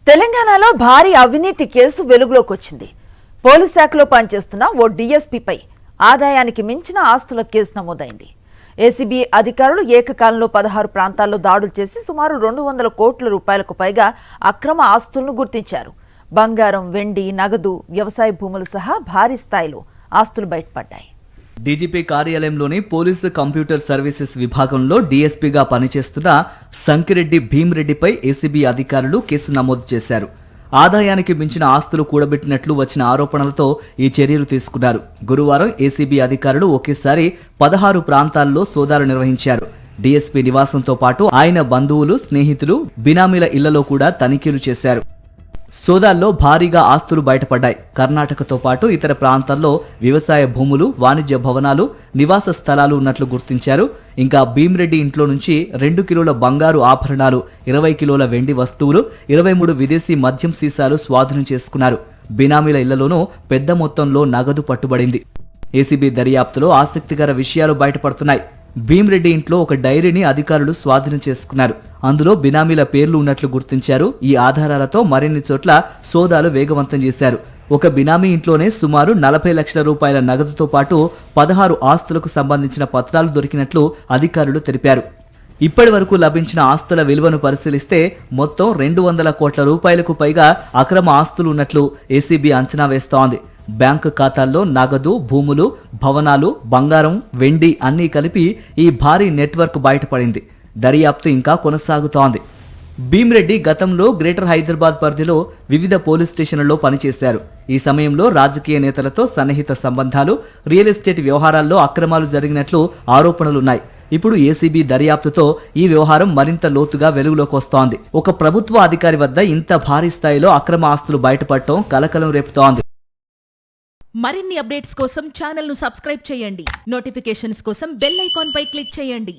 తెలంగాణలో భారీ అవినీతి కేసు వెలుగులోకి వచ్చింది. పోలీస్ శాఖలో పనిచేస్తున్న ఓ డీఎస్పీపై ఆదాయానికి మించిన ఆస్తుల కేసు నమోదైంది. ఏసీబీ అధికారులు ఏకకాలంలో 16 ప్రాంతాల్లో దాడులు చేసి సుమారు 200 కోట్ల రూపాయలకు పైగా అక్రమ ఆస్తులను గుర్తించారు. బంగారం, వెండి, నగదు, వ్యవసాయ భూములు సహా భారీ స్థాయిలో ఆస్తులు బయటపడ్డాయి. డీజీపీ కార్యాలయంలోని పోలీసు కంప్యూటర్ సర్వీసెస్ విభాగంలో డీఎస్పీగా పనిచేస్తున్న సంకిరెడ్డి భీమ్రెడ్డిపై ఏసీబీ అధికారులు కేసు నమోదు చేశారు. ఆదాయానికి మించిన ఆస్తులు కూడబెట్టినట్లు వచ్చిన ఆరోపణలతో ఈ చర్యలు తీసుకున్నారు. గురువారం ఏసీబీ అధికారులు ఒకేసారి 16 ప్రాంతాల్లో సోదాలు నిర్వహించారు. డీఎస్పీ నివాసంతో పాటు ఆయన బంధువులు, స్నేహితులు, బినామీల ఇళ్లలో కూడా తనిఖీలు చేశారు. సోదాల్లో భారీగా ఆస్తులు బయటపడ్డాయి. కర్ణాటకతో పాటు ఇతర ప్రాంతాల్లో వ్యవసాయ భూములు, వాణిజ్య భవనాలు, నివాస స్థలాలు ఉన్నట్లు గుర్తించారు. ఇంకా భీమ్రెడ్డి ఇంట్లో నుంచి 2 కిలోల బంగారు ఆభరణాలు, 20 కిలోల వెండి వస్తువులు, 23 విదేశీ మద్యం సీసాలు స్వాధీనం చేసుకున్నారు. బినామీల ఇళ్లలోనూ పెద్ద మొత్తంలో నగదు పట్టుబడింది. ఏసీబీ దర్యాప్తులో ఆసక్తికర విషయాలు బయటపడుతున్నాయి. భీమ్రెడ్డి ఇంట్లో ఒక డైరీని అధికారులు స్వాధీనం చేసుకున్నారు. అందులో బినామీల పేర్లు ఉన్నట్లు గుర్తించారు. ఈ ఆధారాలతో మరిన్ని చోట్ల సోదాలు వేగవంతం చేశారు. ఒక బినామీ ఇంట్లోనే సుమారు 40 లక్షల రూపాయల నగదుతో పాటు 16 ఆస్తులకు సంబంధించిన పత్రాలు దొరికినట్లు అధికారులు తెలిపారు. ఇప్పటి వరకు లభించిన ఆస్తుల విలువను పరిశీలిస్తే మొత్తం 200 కోట్ల రూపాయలకు పైగా అక్రమ ఆస్తులు ఉన్నట్లు ఏసీబీ అంచనా వేస్తోంది. బ్యాంకు ఖాతాల్లో నగదు, భూములు, భవనాలు, బంగారం, వెండి అన్నీ కలిపి ఈ భారీ నెట్వర్క్ బయటపడింది. దర్యాప్తు ఇంకా కొనసాగుతోంది. భీమ్రెడ్డి గతంలో గ్రేటర్ హైదరాబాద్ పరిధిలో వివిధ పోలీస్ స్టేషన్లలో పనిచేశారు. ఈ సమయంలో రాజకీయ నేతలతో సన్నిహిత సంబంధాలు, రియల్ ఎస్టేట్ వ్యవహారాల్లో అక్రమాలు జరిగినట్లు ఆరోపణలున్నాయి. ఇప్పుడు ఏసీబీ దర్యాప్తుతో ఈ వ్యవహారం మరింత లోతుగా వెలుగులోకి వస్తోంది. ఒక ప్రభుత్వ అధికారి వద్ద ఇంత భారీ స్థాయిలో అక్రమ ఆస్తులు బయటపడటం కలకలం రేపుతోంది. మరిన్ని అప్డేట్స్ కోసం ఛానల్ ను సబ్స్క్రైబ్ చేయండి. నోటిఫికేషన్స్ కోసం బెల్ ఐకాన్ పై క్లిక్ చేయండి.